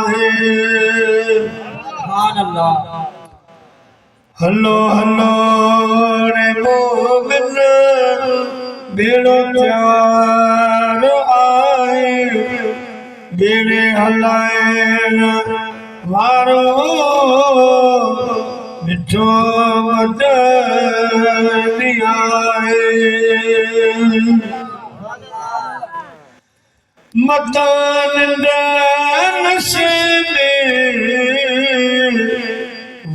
है सुभान अल्लाह हलो हलो रे मोमिन बेड़ो चार आए बेड़े हलाए वारो मिठो वदनी आए मतान नशे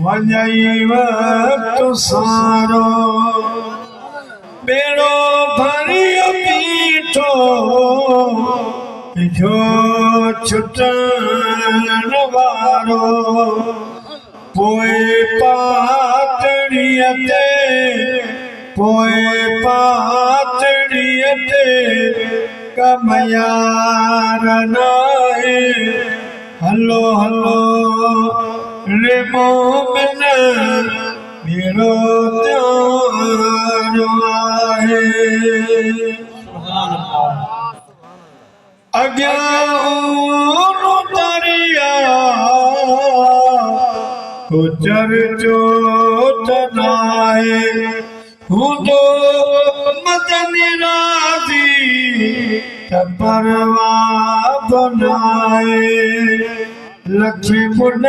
वजाई वक्त सारो बेड़ो भरियो पीठो जो छुटन वारो पोए पातड़ीअ ते कमयार नाहे हलो हलो रे मोमिन बेड़ो त्यार आहे सुभान अल्लाह अज्ञानो दरिया गुजर जो तनाए हुदो मदनी राजी परवा बनाए लखी बुढ़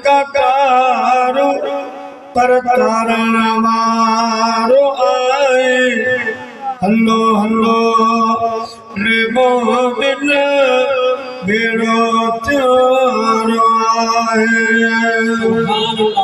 का कारो पर तारण वारो आए हलो हलो रे मोमिन बेड़ो त्यार आहे सुभान अल्लाह